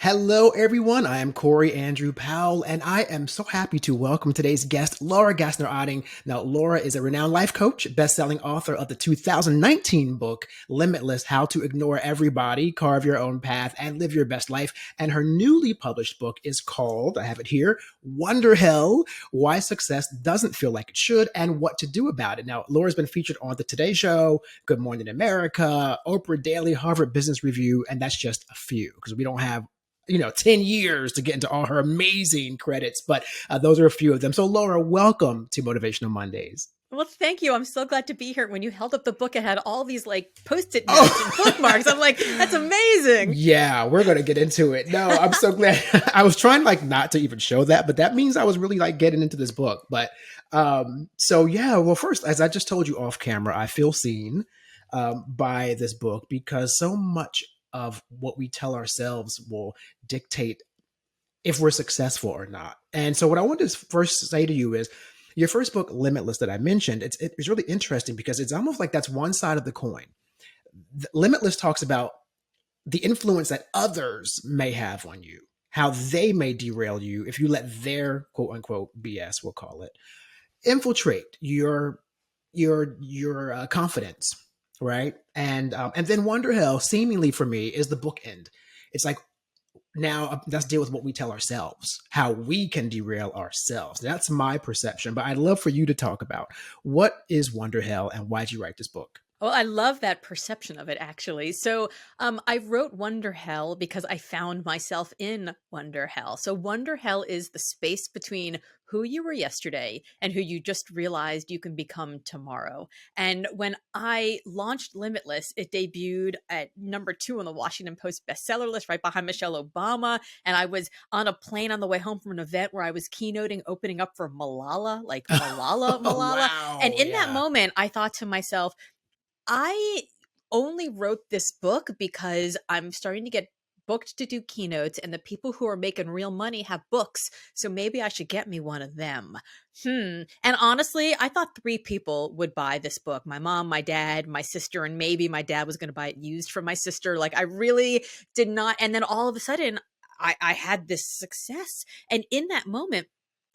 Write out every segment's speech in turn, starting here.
Hello, everyone. I am Corey Andrew Powell, and I am so happy to welcome today's guest, Laura Gassner Otting. Now, Laura is a renowned life coach, best-selling author of the 2019 book, Limitless: How to Ignore Everybody, Carve Your Own Path, and Live Your Best Life. And her newly published book is called, I have it here, Wonderhell: Why Success Doesn't Feel Like It Should and What to Do About It. Now, Laura's been featured on The Today Show, Good Morning America, Oprah Daily, Harvard Business Review, and that's just a few because we don't have 10 years to get into all her amazing credits, but those are a few of them. So Laura, welcome to Motivational Mondays. Well, thank you. I'm so glad to be here. When you held up the book, it had all these Post-it notes and bookmarks. I'm like, that's amazing. Yeah, we're going to get into it. No, I'm so glad. I was trying not to even show that, but that means I was really getting into this book. But so yeah, well, first, as I just told you off camera, I feel seen by this book because so much of what we tell ourselves will dictate if we're successful or not. And so what I want to first say to you is your first book, Limitless, that I mentioned, it's really interesting because it's almost like that's one side of the coin. Limitless talks about the influence that others may have on you, how they may derail you if you let their quote unquote BS, we'll call it, infiltrate your confidence, right? And then Wonderhell, seemingly for me, is the bookend. It's like, now let's deal with what we tell ourselves, how we can derail ourselves. That's my perception, but I'd love for you to talk about what is Wonderhell and why'd you write this book? Well, I love that perception of it, actually. So I wrote Wonderhell because I found myself in Wonderhell. So Wonderhell is the space between who you were yesterday and who you just realized you can become tomorrow. And when I launched Limitless, it debuted at #2 on the Washington Post bestseller list, right behind Michelle Obama. And I was on a plane on the way home from an event where I was keynoting, opening up for Malala, like Malala, Malala. Wow, And in yeah. that moment, I thought to myself, I only wrote this book because I'm starting to get booked to do keynotes, and the people who are making real money have books. So maybe I should get me one of them. And honestly, I thought 3 people would buy this book: my mom, my dad, my sister, and maybe my dad was going to buy it used from my sister. I really did not. And then all of a sudden, I had this success. And in that moment,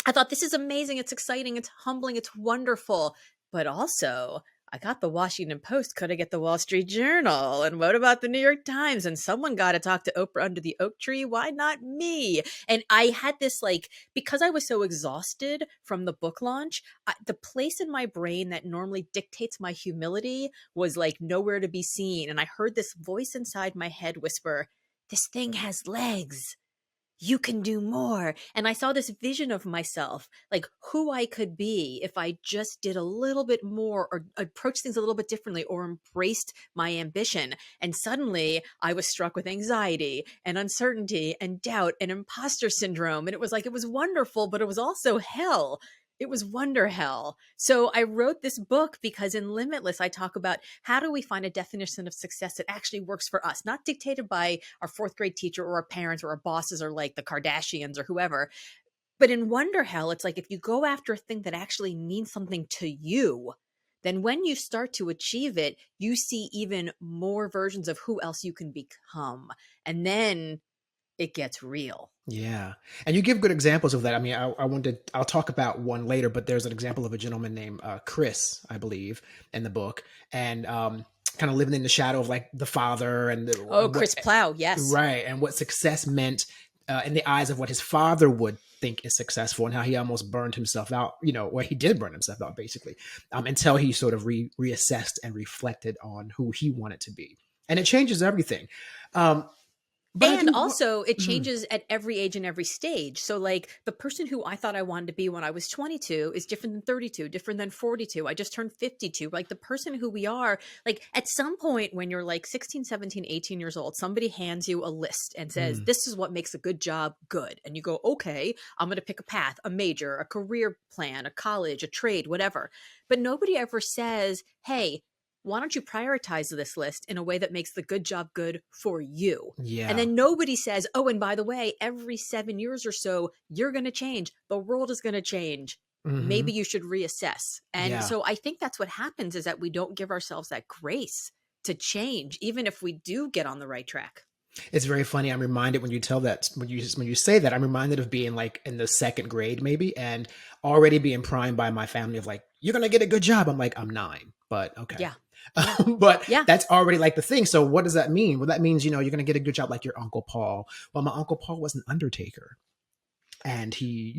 I thought, this is amazing. It's exciting. It's humbling. It's wonderful. But also, I got the Washington Post. Could I get the Wall Street Journal? And what about the New York Times? And someone got to talk to Oprah under the oak tree. Why not me? And I had this, because I was so exhausted from the book launch, the place in my brain that normally dictates my humility was nowhere to be seen. And I heard this voice inside my head whisper, this thing has legs. You can do more. And I saw this vision of myself, who I could be if I just did a little bit more or approached things a little bit differently or embraced my ambition. And suddenly I was struck with anxiety and uncertainty and doubt and imposter syndrome. And it was it was wonderful, but it was also hell. It was Wonderhell. So I wrote this book because in Limitless, I talk about how do we find a definition of success that actually works for us, not dictated by our 4th grade teacher or our parents or our bosses or the Kardashians or whoever. But in Wonderhell, it's if you go after a thing that actually means something to you, then when you start to achieve it, you see even more versions of who else you can become. And then it gets real. Yeah. And you give good examples of that. I mean, I'll talk about one later, but there's an example of a gentleman named Chris, I believe, in the book, and kind of living in the shadow of the father and Chris Plow. Yes. Right. And what success meant in the eyes of what his father would think is successful, and how he almost burned himself out, where he did burn himself out basically, until he sort of reassessed and reflected on who he wanted to be. And it changes everything. And also it changes at every age and every stage. So the person who I thought I wanted to be when I was 22 is different than 32, different than 42. I just turned 52. The person who we are, at some point when you're 16, 17, 18 years old, somebody hands you a list and says, this is what makes a good job good. And you go, okay, I'm going to pick a path, a major, a career plan, a college, a trade, whatever. But nobody ever says, hey, why don't you prioritize this list in a way that makes the good job good for you? Yeah. And then nobody says, oh, and by the way, every 7 years or so, you're going to change. The world is going to change. Maybe you should reassess. And so I think that's what happens, is that we don't give ourselves that grace to change, even if we do get on the right track. It's very funny. I'm reminded when you tell that, when you say that, I'm reminded of being like in the second grade maybe, and already being primed by my family of like, you're gonna get a good job. I'm like, I'm 9, but okay. Yeah. Yeah. But Yeah. that's already like the thing. So what does that mean? Well, that means, you're gonna get a good job like your Uncle Paul. Well, my Uncle Paul was an undertaker, and he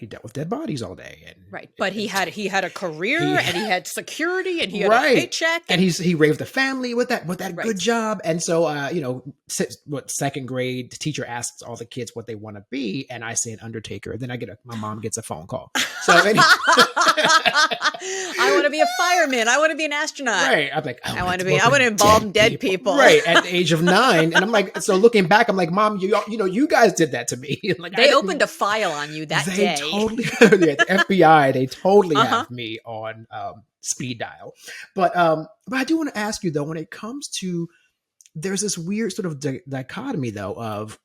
dealt with dead bodies all day, Right. But he had a career, he and he had security, and he had a right, paycheck, and he raised the family with that right. good job. And so second grade, the teacher asks all the kids what they want to be, and I say an undertaker. Then my mom gets a phone call. So I want to be a fireman. I want to be an astronaut. Right. I'm like, I want to involve dead people. Right. At the age of 9. And I'm like, so looking back, I'm like, Mom, you guys did that to me. Like, they opened a file on you that day. Totally, the FBI, they totally have me on speed dial. But I do want to ask you though, when it comes to, there's this weird sort of dichotomy though of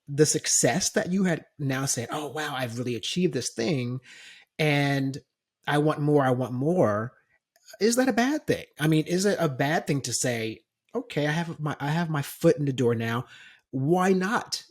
the success that you had now said, oh wow, I've really achieved this thing, and I want more. I want more. Is that a bad thing? I mean, is it a bad thing to say, okay, I have my foot in the door now. Why not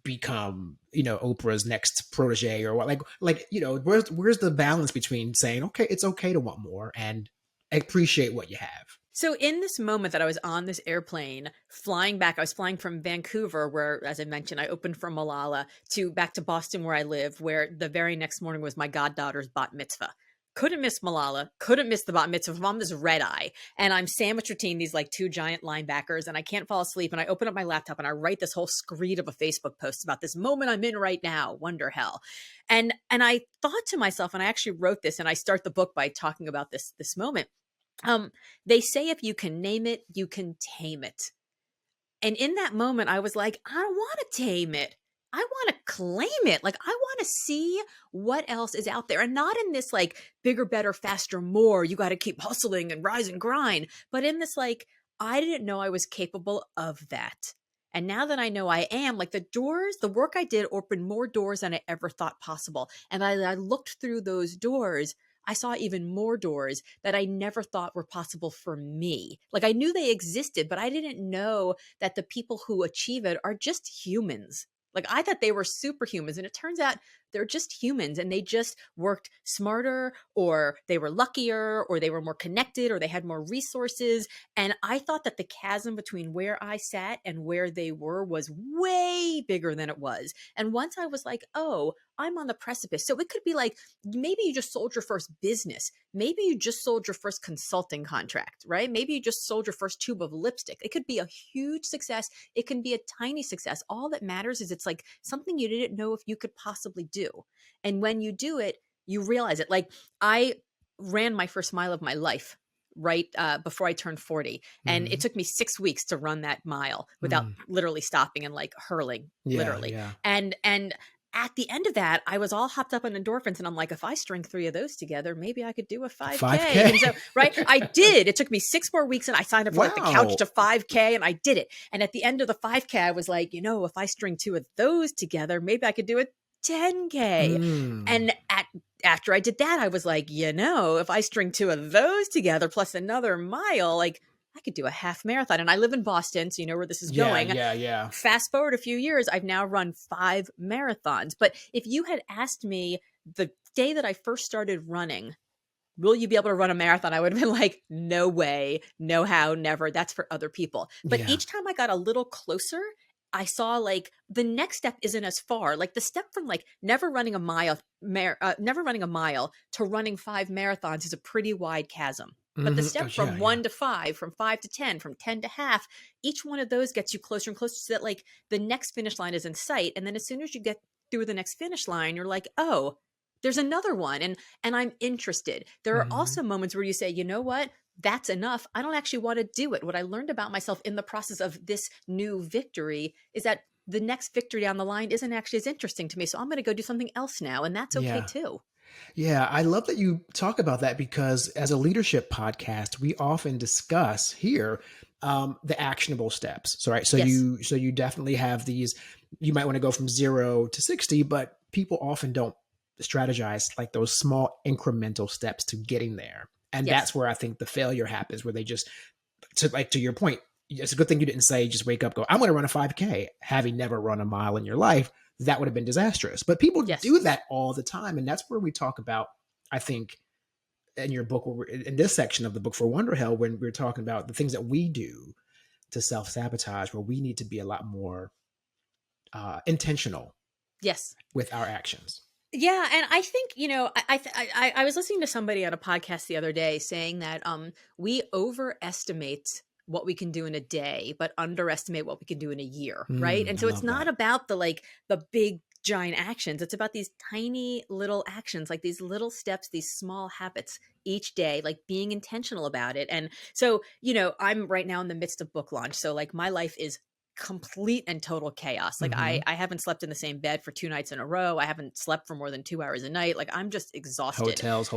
become, Oprah's next protege, or what? Where's the balance between saying, okay, it's okay to want more and appreciate what you have? So in this moment that I was on this airplane flying back, I was flying from Vancouver, where, as I mentioned, I opened from Malala, back to Boston where I live, where the very next morning was my goddaughter's bat mitzvah. Couldn't miss Malala, couldn't miss the bat mitzvah. I'm on this red eye, and I'm sandwiched between these like 2 giant linebackers, and I can't fall asleep. And I open up my laptop and I write this whole screed of a Facebook post about this moment I'm in right now, Wonderhell. And I thought to myself, and I actually wrote this, and I start the book by talking about this moment. They say if you can name it, you can tame it. And in that moment, I was like, I don't want to tame it. I want to claim it. Like, I want to see what else is out there, and not in this like bigger, better, faster, more. You got to keep hustling and rise and grind. But in this, like, I didn't know I was capable of that. And now that I know I am, like, the work I did opened more doors than I ever thought possible. And I looked through those doors. I saw even more doors that I never thought were possible for me. Like, I knew they existed, but I didn't know that the people who achieve it are just humans. Like, I thought they were superhumans, and it turns out they're just humans, and they just worked smarter, or they were luckier, or they were more connected, or they had more resources. And I thought that the chasm between where I sat and where they were was way bigger than it was. And once I was like, oh, I'm on the precipice. So it could be like, maybe you just sold your first business. Maybe you just sold your first consulting contract, right? Maybe you just sold your first tube of lipstick. It could be a huge success. It can be a tiny success. All that matters is it's like something you didn't know if you could possibly do. And when you do it, you realize it. Like, I ran my first mile of my life right before I turned 40. And it took me 6 weeks to run that mile without literally stopping and like hurling, literally. Yeah. And at the end of that, I was all hopped up on endorphins, and I'm like, if I string 3 of those together, maybe I could do a 5K. And so, right, I did. It took me 6 more weeks, and I signed up for like the couch to 5K, and I did it. And at the end of the 5K, I was like, if I string 2 of those together, maybe I could do a 10K. And after I did that, I was like, if I string 2 of those together plus another mile, like, I could do a half marathon. And I live in Boston, so you know where this is going. Yeah. Fast forward a few years, I've now run 5 marathons. But if you had asked me the day that I first started running, will you be able to run a marathon? I would have been like, no way, no how, never. That's for other people. But each time I got a little closer, I saw like the next step isn't as far. Like the step from like never running a mile to running 5 marathons is a pretty wide chasm. But the step from 1 to 5, from 5 to 10, from 10 to half, each one of those gets you closer and closer, so that like the next finish line is in sight. And then as soon as you get through the next finish line, you're like, oh, there's another one. And I'm interested. There are also moments where you say, you know what? That's enough. I don't actually want to do it. What I learned about myself in the process of this new victory is that the next victory down the line isn't actually as interesting to me. So I'm going to go do something else now. And that's okay too. Yeah, I love that you talk about that, because as a leadership podcast, we often discuss here the actionable steps. So you definitely have these. You might want to go from 0 to 60, but people often don't strategize like those small incremental steps to getting there, and that's where I think the failure happens, where they just, to your point, it's a good thing you didn't say, just wake up, go, I'm going to run a 5K, having never run a mile in your life. That would have been disastrous. But people Yes. do that all the time. And that's where we talk about, I think, in your book, in this section of the book for Wonderhell, when we're talking about the things that we do to self-sabotage, where we need to be a lot more intentional Yes. with our actions. Yeah, and I think, I was listening to somebody on a podcast the other day saying that we overestimate what we can do in a day, but underestimate what we can do in a year, right? And I so it's love not that. about the big giant actions. It's about these tiny little actions, like these little steps, these small habits each day, like being intentional about it. And so, I'm right now in the midst of book launch. So like my life is complete and total chaos. Like Mhm. I haven't slept in the same bed for 2 nights in a row. I haven't slept for more than 2 hours a night. Like I'm just exhausted. Hotels.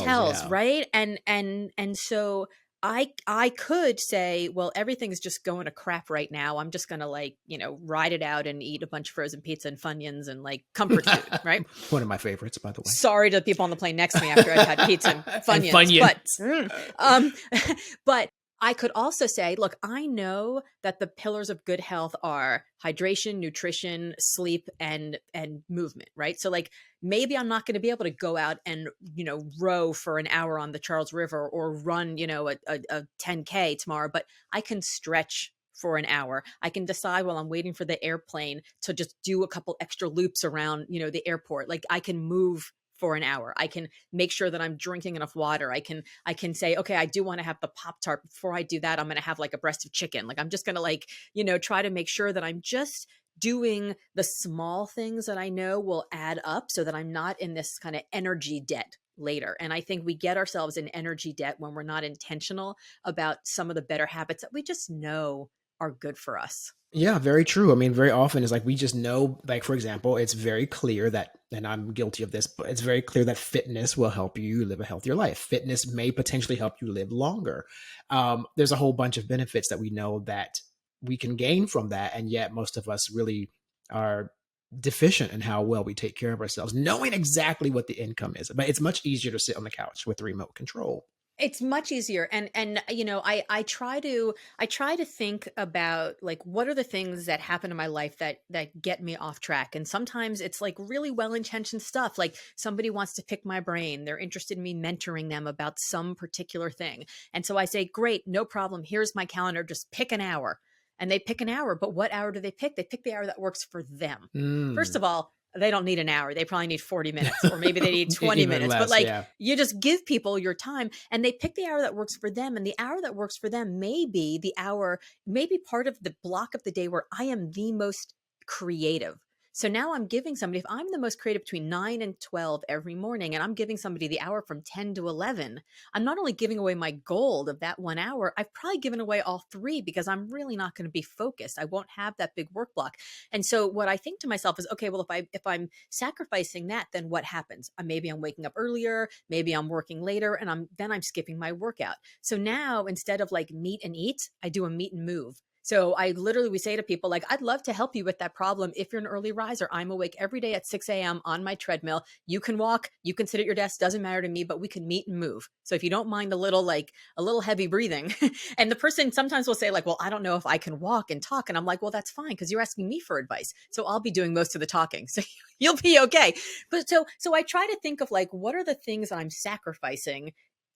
Yeah. Right? And so I could say, well, everything's just going to crap right now. I'm just going to ride it out and eat a bunch of frozen pizza and Funyuns and like comfort food, right? One of my favorites, by the way. Sorry to the people on the plane next to me after I've had pizza and Funyuns, Funyuns. but I could also say, look, I know that the pillars of good health are hydration, nutrition, sleep, and movement, right? So like maybe I'm not going to be able to go out and, row for an hour on the Charles River or run, a 10K tomorrow, but I can stretch for an hour. I can decide while I'm waiting for the airplane to just do a couple extra loops around, the airport. Like I can move for an hour. I can make sure that I'm drinking enough water. I can say, okay, I do want to have the Pop-Tart. Before I do that, I'm going to have like a breast of chicken. Like I'm just going to try to make sure that I'm just doing the small things that I know will add up so that I'm not in this kind of energy debt later. And I think we get ourselves in energy debt when we're not intentional about some of the better habits that we just know are good for us. Yeah, very true. I mean, very often it's like we just know, like, for example, it's very clear that, and I'm guilty of this, but it's very clear that fitness will help you live a healthier life. Fitness may potentially help you live longer. There's a whole bunch of benefits that we know that we can gain from that. And yet most of us really are deficient in how well we take care of ourselves, knowing exactly what the income is. But it's much easier to sit on the couch with the remote control. It's much easier. And I try to think about like what are the things that happen in my life that get me off track. And sometimes it's like really well-intentioned stuff. Like somebody wants to pick my brain. They're interested in me mentoring them about some particular thing. And so I say, great, no problem. Here's my calendar. Just pick an hour. And they pick an hour, but what hour do they pick? They pick the hour that works for them. First of all, they don't need an hour. They probably need 40 minutes or maybe they need 20 Even minutes. less, But like yeah. you just give people your time and they pick the hour that works for them. And the hour that works for them may be the hour, maybe part of the block of the day where I am the most creative. So now I'm giving somebody, if I'm the most creative between 9 and 12 every morning, and I'm giving somebody the hour from 10 to 11, I'm not only giving away my gold of that 1 hour, I've probably given away all three because I'm really not going to be focused. I won't have that big work block. And so what I think to myself is, okay, well, if I'm sacrificing that, then what happens? Maybe I'm waking up earlier, maybe I'm working later, and I'm skipping my workout. So now instead of like meet and eat, I do a meet and move. So we say to people like, I'd love to help you with that problem. If you're an early riser, I'm awake every day at 6 a.m. on my treadmill. You can walk, you can sit at your desk, doesn't matter to me, but we can meet and move. So if you don't mind a little heavy breathing, and the person sometimes will say like, well, I don't know if I can walk and talk. And I'm like, well, that's fine because you're asking me for advice. So I'll be doing most of the talking. So you'll be okay. But so I try to think of like, what are the things that I'm sacrificing?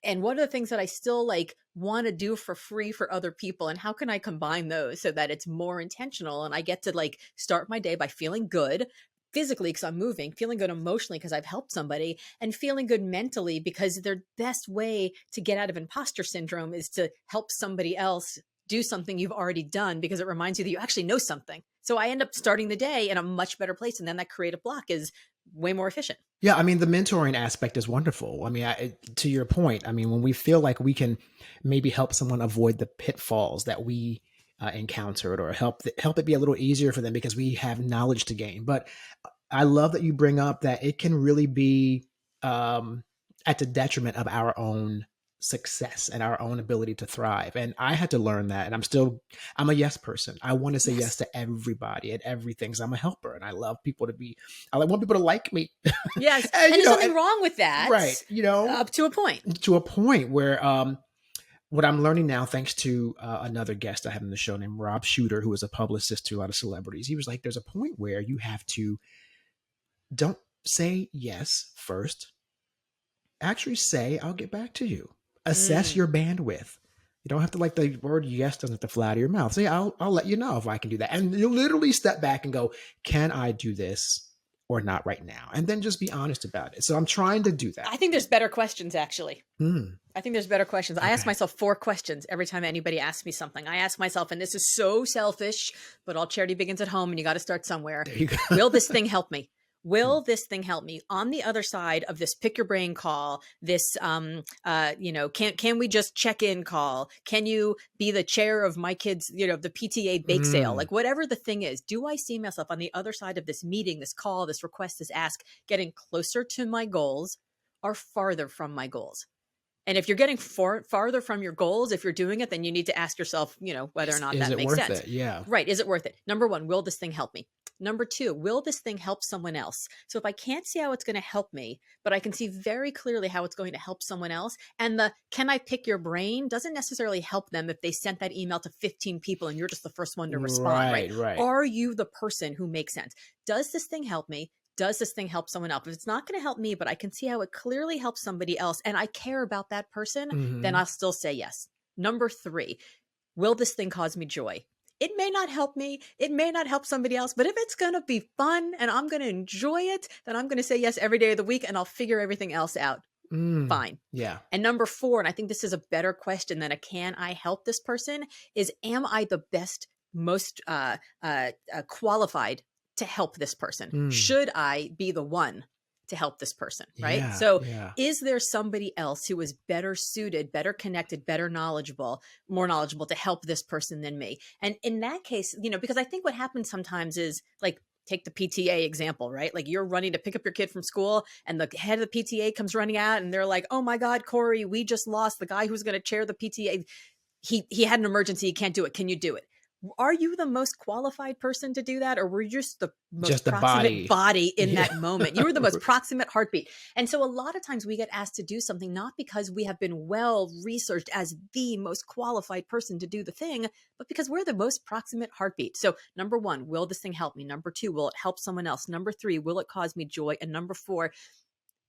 And what are the things that I still like want to do for free for other people? And how can I combine those so that it's more intentional? And I get to like start my day by feeling good physically because I'm moving, feeling good emotionally because I've helped somebody, and feeling good mentally because the best way to get out of imposter syndrome is to help somebody else do something you've already done because it reminds you that you actually know something. So I end up starting the day in a much better place. And then that creative block is way more efficient. Yeah, I mean, the mentoring aspect is wonderful. I mean, to your point, I mean, when we feel like we can maybe help someone avoid the pitfalls that we encountered, or help it be a little easier for them because we have knowledge to gain. But I love that you bring up that it can really be at the detriment of our own success and our own ability to thrive. And I had to learn that. And I'm a yes person. I want to say yes to everybody and everything. So I'm a helper and I want people to like me. Yes. And there's nothing wrong with that. Right. Up to a point. To a point where what I'm learning now, thanks to another guest I had on the show named Rob Shooter, who is a publicist to a lot of celebrities, he was like, there's a point where you have to don't say yes first. Actually say, I'll get back to you. Assess your bandwidth. You don't have to, like, the word yes doesn't have to fly out of your mouth. Say, I'll let you know if I can do that. And you literally step back and go, can I do this or not right now? And then just be honest about it. So I'm trying to do that. I think there's better questions, actually. I think there's better questions. I ask Okay. myself 4 questions every time anybody asks me something. I ask myself, and this is so selfish, but all charity begins at home and you got to start somewhere. There you go. Will this thing help me? Will this thing help me on the other side of this pick your brain call? This, can we just check in call? Can you be the chair of my kids, the PTA bake sale? Like, whatever the thing is, do I see myself on the other side of this meeting, this call, this request, this ask, getting closer to my goals or farther from my goals? And if you're getting farther from your goals, if you're doing it, then you need to ask yourself, whether or not that makes sense. It? Yeah. Right. Is it worth it? Number 1, will this thing help me? Number 2, will this thing help someone else? So if I can't see how it's going to help me, but I can see very clearly how it's going to help someone else, and the can I pick your brain doesn't necessarily help them if they sent that email to 15 people and you're just the first one to respond. Right. Are you the person who makes sense? Does this thing help me? Does this thing help someone else? If it's not going to help me, but I can see how it clearly helps somebody else and I care about that person, then I'll still say yes. Number 3, will this thing cause me joy? It may not help me. It may not help somebody else, but if it's going to be fun and I'm going to enjoy it, then I'm going to say yes every day of the week and I'll figure everything else out. Fine. Yeah. And number 4, and I think this is a better question than a can I help this person, is am I the best, most qualified to help this person? Should I be the one to help this person? Right. Yeah, So yeah. is there somebody else who is better suited, better connected, better knowledgeable, more knowledgeable to help this person than me? And in that case, because I think what happens sometimes is, like, take the PTA example, right? Like, you're running to pick up your kid from school and the head of the PTA comes running out and they're like, oh my God, Corey, we just lost the guy who's going to chair the PTA. He had an emergency. He can't do it. Can you do it? Are you the most qualified person to do that? Or were you just the most proximate body in that moment? You were the most proximate heartbeat. And so a lot of times we get asked to do something, not because we have been well researched as the most qualified person to do the thing, but because we're the most proximate heartbeat. So number 1, will this thing help me? Number 2, will it help someone else? Number 3, will it cause me joy? And number 4,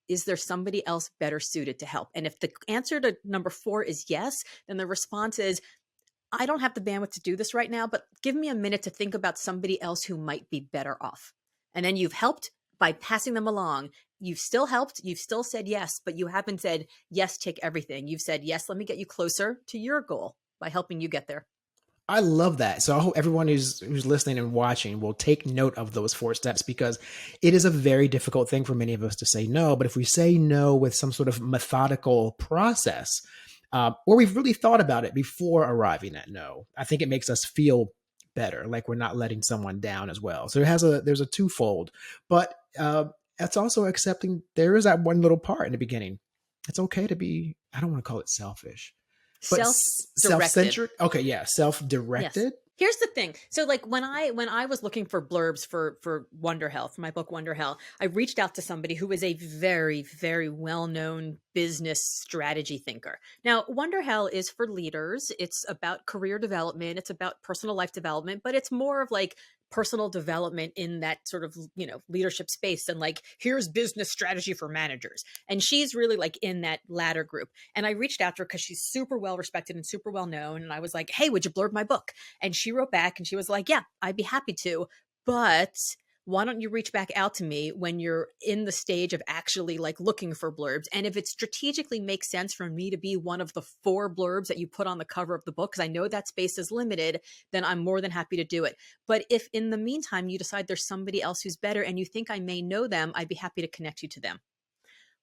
is there somebody else better suited to help? And if the answer to number 4 is yes, then the response is, I don't have the bandwidth to do this right now, but give me a minute to think about somebody else who might be better off. And then you've helped by passing them along. You've still helped. You've still said yes, but you haven't said, yes, take everything. You've said, yes, let me get you closer to your goal by helping you get there. I love that. So I hope everyone who's listening and watching will take note of those 4 steps, because it is a very difficult thing for many of us to say no. But if we say no with some sort of methodical process, or we've really thought about it before arriving at no, I think it makes us feel better, like we're not letting someone down as well. So there's a twofold, but it's also accepting there is that one little part in the beginning. It's okay to be, I don't want to call it selfish, but self-centered. Okay, yeah, self-directed. Yes. Here's the thing. So, like, when I was looking for blurbs for Wonderhell, for my book Wonderhell, I reached out to somebody who is a very, very well-known business strategy thinker. Now, Wonderhell is for leaders. It's about career development. It's about personal life development, but it's more of like personal development in that sort of, leadership space than like, here's business strategy for managers. And she's really like in that latter group. And I reached out to her because she's super well respected and super well known. And I was like, hey, would you blurb my book? And she wrote back and she was like, yeah, I'd be happy to, but why don't you reach back out to me when you're in the stage of actually like looking for blurbs? And if it strategically makes sense for me to be one of the 4 blurbs that you put on the cover of the book, because I know that space is limited, then I'm more than happy to do it. But if in the meantime you decide there's somebody else who's better and you think I may know them, I'd be happy to connect you to them.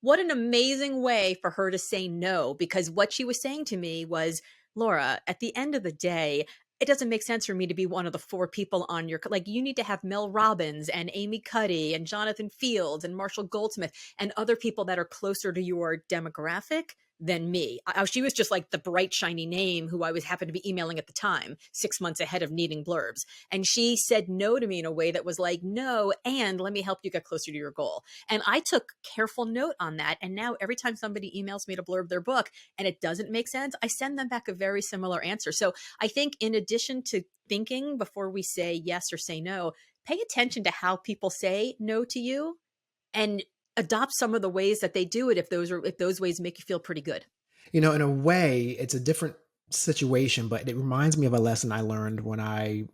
What an amazing way for her to say no, because what she was saying to me was, Laura, at the end of the day, it doesn't make sense for me to be one of the 4 people on your, like, you need to have Mel Robbins and Amy Cuddy and Jonathan Fields and Marshall Goldsmith and other people that are closer to your demographic than me. She was just like the bright, shiny name who I was happened to be emailing at the time, 6 months ahead of needing blurbs. And she said no to me in a way that was like, no, and let me help you get closer to your goal. And I took careful note on that. And now every time somebody emails me to blurb their book and it doesn't make sense, I send them back a very similar answer. So I think in addition to thinking before we say yes or say no, pay attention to how people say no to you and adopt some of the ways that they do it if those ways make you feel pretty good. In a way, it's a different situation, but it reminds me of a lesson I learned when I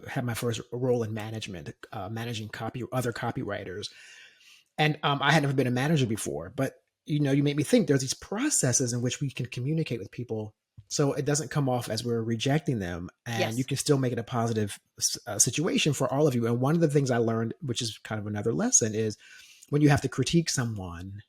had my first role in management, managing other copywriters. And I had never been a manager before, but you made me think there's these processes in which we can communicate with people so it doesn't come off as we're rejecting them, and Yes. you can still make it a positive situation for all of you. And one of the things I learned, which is kind of another lesson, is when you have to critique someone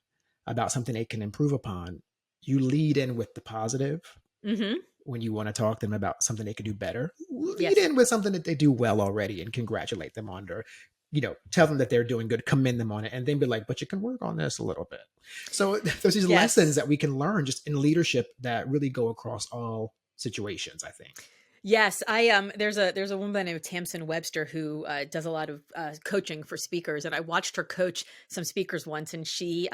about something they can improve upon, you lead in with the positive. Mm-hmm. When you want to talk to them about something they could do better, lead Yes. in with something that they do well already and congratulate them on, or tell them that they're doing good, commend them on it, and then be like, but you can work on this a little bit. So there's these lessons that we can learn just in leadership that really go across all situations, I think. Yes, there's a woman by the name of Tamsin Webster who does a lot of coaching for speakers, and I watched her coach some speakers once, and she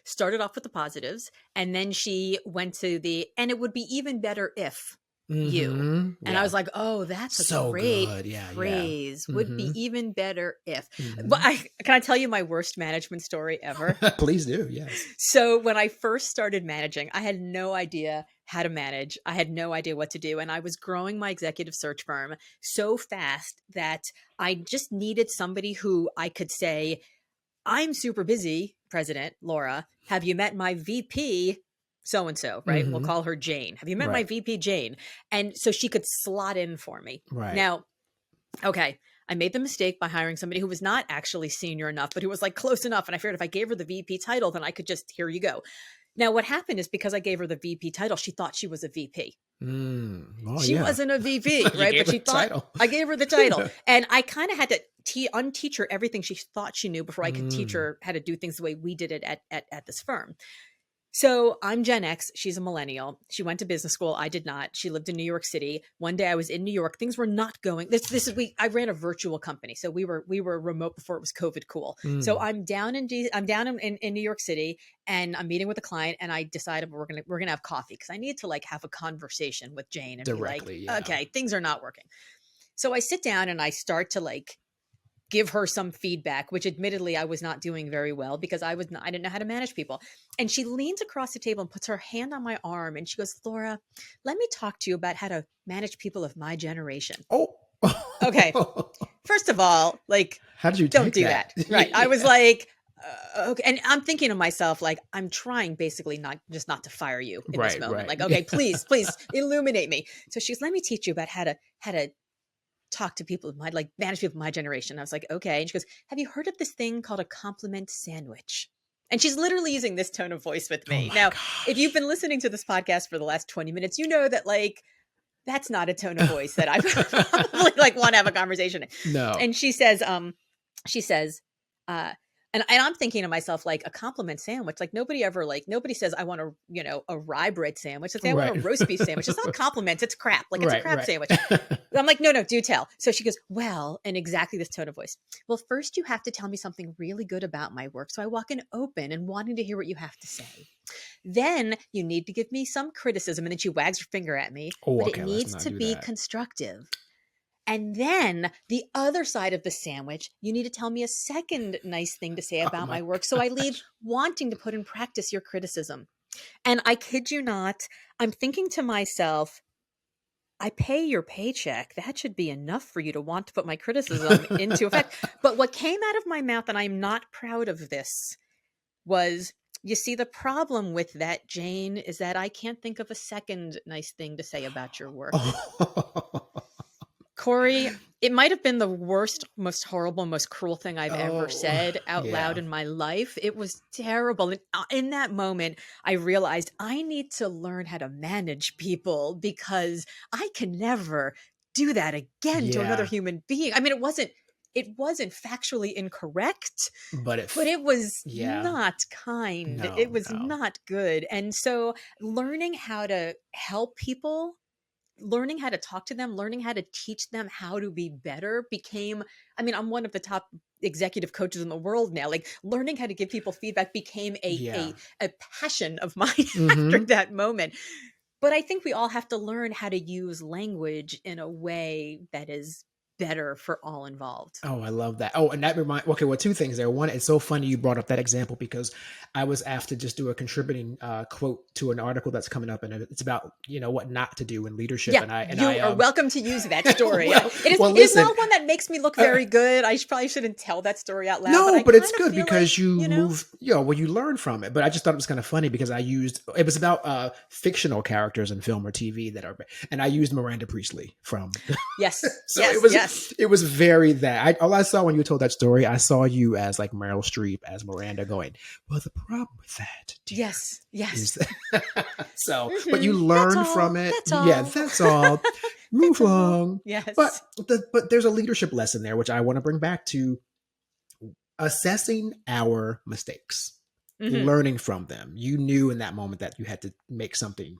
started off with the positives, and then she went to and it would be even better if you. And I was like, oh, that's a great phrase. Would be even better if. But can I tell you my worst management story ever? Please do. Yes. So when I first started managing, I had no idea how to manage. I had no idea what to do. And I was growing my executive search firm so fast that I just needed somebody who I could say, I'm super busy, President Laura. Have you met my VP? So-and-so, right? We'll call her Jane. Have you met my VP Jane? And so she could slot in for me. Right. Now, okay, I made the mistake by hiring somebody who was not actually senior enough, but who was like close enough. And I figured if I gave her the VP title, then I could just, here you go. Now, what happened is because I gave her the VP title, she thought she was a VP. She wasn't a VP, right? But she thought I gave her the title. And I kind of had to unteach her everything she thought she knew before I could teach her how to do things the way we did it at this firm. So I'm Gen X. She's a millennial. She went to business school. I did not. She lived in New York City. One day I was in New York. Things were not going. I ran a virtual company, so we were remote before it was COVID cool. So I'm down in New York City, and I'm meeting with a client, and I decided we're gonna have coffee because I need to like have a conversation with Jane and directly, be like, okay, things are not working. So I sit down and I start to like give her some feedback, which admittedly I was not doing very well because I didn't know how to manage people. And she leans across the table and puts her hand on my arm and she goes, Laura, let me talk to you about how to manage people of my generation. Oh, okay. First of all, like, how did you don't do that? Right. I was like, okay. And I'm thinking to myself, like, I'm trying basically not to fire you in this moment. Like, okay, please illuminate me. So she's, let me teach you about how to talk to people, manage people of my generation. I was like, okay. And she goes, have you heard of this thing called a compliment sandwich? And she's literally using this tone of voice with me. Now, if you've been listening to this podcast for the last 20 minutes, you know that like, that's not a tone of voice that I probably like want to have a conversation in. No. And she says, and I'm thinking to myself, like a compliment sandwich, like nobody says, I want a rye bread sandwich. They say, I want a roast beef sandwich. It's not compliments. It's crap. Like it's a crap sandwich. I'm like, no, do tell. So she goes, well, in exactly this tone of voice. Well, first you have to tell me something really good about my work. So I walk in open and wanting to hear what you have to say. Then you need to give me some criticism. And then she wags her finger at me, but it needs to be constructive. And then the other side of the sandwich, you need to tell me a second nice thing to say about my work. So I leave wanting to put in practice your criticism. And I kid you not, I'm thinking to myself, I pay your paycheck. That should be enough for you to want to put my criticism into effect. But what came out of my mouth, and I'm not proud of this, was, you see, the problem with that, Jane, is that I can't think of a second nice thing to say about your work. Corey, it might have been the worst, most horrible, most cruel thing I've ever said out loud in my life. It was terrible. And in that moment, I realized I need to learn how to manage people because I can never do that again to another human being. I mean, it wasn't it wasn't factually incorrect, But but it was yeah, not kind. It no, was no. not good. And so learning how to help people, learning how to talk to them, learning how to teach them how to be better became, I mean, I'm one of the top executive coaches in the world now. Like learning how to give people feedback became Yeah. a passion of mine after Hmm. that moment. But I think we all have to learn how to use language in a way that is better for all involved. Oh, I love that. Oh, and that remind. Okay, well, two things there. One, it's so funny you brought up that example because I was asked to just do a contributing quote to an article that's coming up, and it's about what not to do in leadership. Yeah, And I you are welcome to use that story. well, It is well, it is listen. not one that makes me look Uh, very good. Probably shouldn't tell that story out loud, but No, I but it's kind of good feel like, because you move, well, you learn from it. But I just thought it was kind of funny because it was about fictional characters in film or TV and I used Miranda Priestley from, yes, so yes, yes. it was very that. All I saw when you told that story, I saw you as like Meryl Streep as Miranda going, well, the problem with that, dear, Yes, is yes. that. So, but you That's learn from all. it. That's Yeah, all. that's all. Move That's all. along. But Yes. but there's a leadership lesson there, which I want to bring back to assessing our mistakes, Hmm. learning from them. You knew in that moment that you had to make something,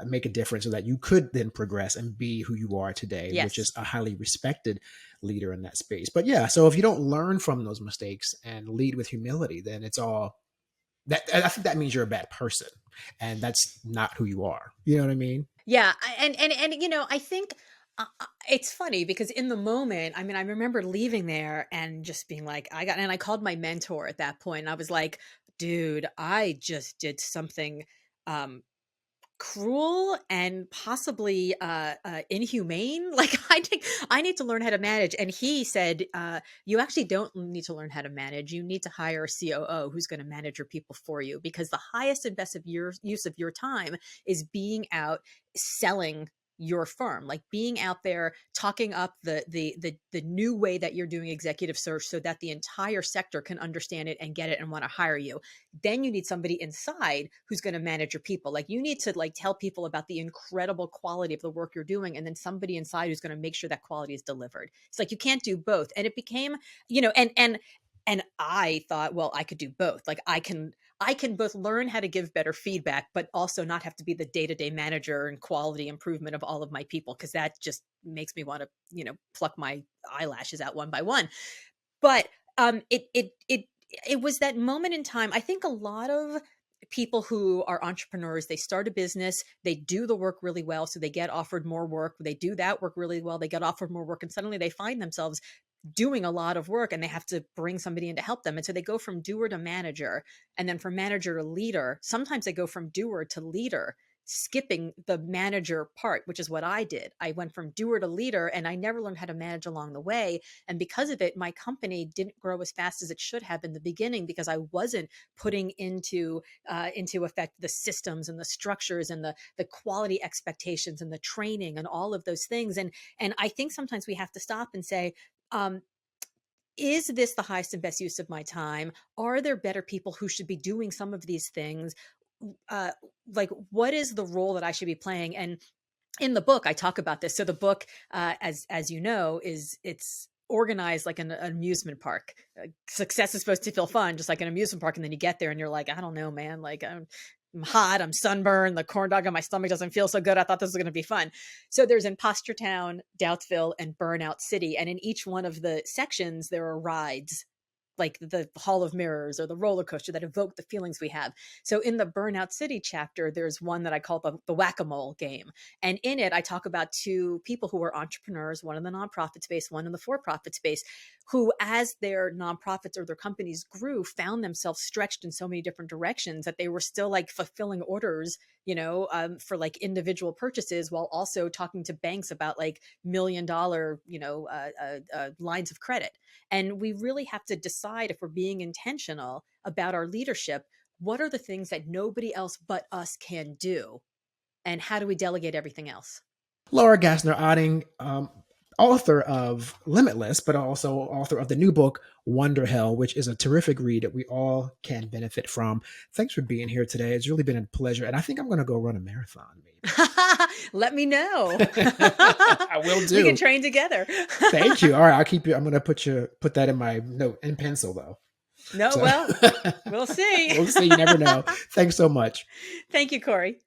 make a difference so that you could then progress and be who you are today, which is Yes. a highly respected leader in that space. But yeah, so if you don't learn from those mistakes and lead with humility, then it's all that. I think that means you're a bad person, and that's not who you are. You know what I mean? Yeah, and I think it's funny because in the moment, I mean, I remember leaving there and just being like, and I called my mentor at that point, and I was like, dude, I just did something um cruel and possibly inhumane. Like I need to learn how to manage. And he said, you actually don't need to learn how to manage, you need to hire a COO who's going to manage your people for you, because the highest and best of your use of your time is being out selling your firm, like being out there talking up the new way that you're doing executive search so that the entire sector can understand it and get it and want to hire you. Then you need somebody inside who's going to manage your people. Like you need to like tell people about the incredible quality of the work you're doing, and then somebody inside who's going to make sure that quality is delivered. It's like you can't do both. And it became, and I thought, well, I could do both. Like I can both learn how to give better feedback, but also not have to be the day-to-day manager and quality improvement of all of my people, because that just makes me want to, pluck my eyelashes out one by one. But it was that moment in time. I think a lot of people who are entrepreneurs, they start a business, they do the work really well, so they get offered more work. They do that work really well, they get offered more work, and suddenly they find themselves doing a lot of work and they have to bring somebody in to help them. And so they go from doer to manager, and then from manager to leader. Sometimes they go from doer to leader, skipping the manager part, which is what I did. I went from doer to leader and I never learned how to manage along the way. And because of it, my company didn't grow as fast as it should have in the beginning, because I wasn't putting into effect the systems and the structures and the quality expectations and the training and all of those things. And I think sometimes we have to stop and say, um, is this the highest and best use of my time? Are there better people who should be doing some of these things? Uh, like, what is the role that I should be playing? And in the book, I talk about this. So the book, as you know, it's organized like an amusement park. Success is supposed to feel fun, just like an amusement park, and then you get there and you're like, I don't know, man. Like I'm hot, I'm sunburned, the corn dog on my stomach doesn't feel so good. I thought this was going to be fun. So there's Imposter Town, Doubtville, and Burnout City, and in each one of the sections there are rides, like the Hall of Mirrors or the roller coaster, that evoke the feelings we have. So in the Burnout City chapter, there's one that I call the whack-a-mole game. And in it, I talk about two people who were entrepreneurs, one in the nonprofit space, one in the for-profit space, who, as their nonprofits or their companies grew, found themselves stretched in so many different directions that they were still like fulfilling orders, for like individual purchases, while also talking to banks about like $1 million, lines of credit. And we really have to decide, if we're being intentional about our leadership, what are the things that nobody else but us can do? And how do we delegate everything else? Laura Gassner Otting, author of Limitless, but also author of the new book, Wonderhell, which is a terrific read that we all can benefit from. Thanks for being here today. It's really been a pleasure. And I think I'm going to go run a marathon, maybe. Let me know. I will do. We can train together. Thank you. All right. I'll keep you. I'm going to put that in my note in pencil, though. No, So- well, we'll see. We'll see. You never know. Thanks so much. Thank you, Corey.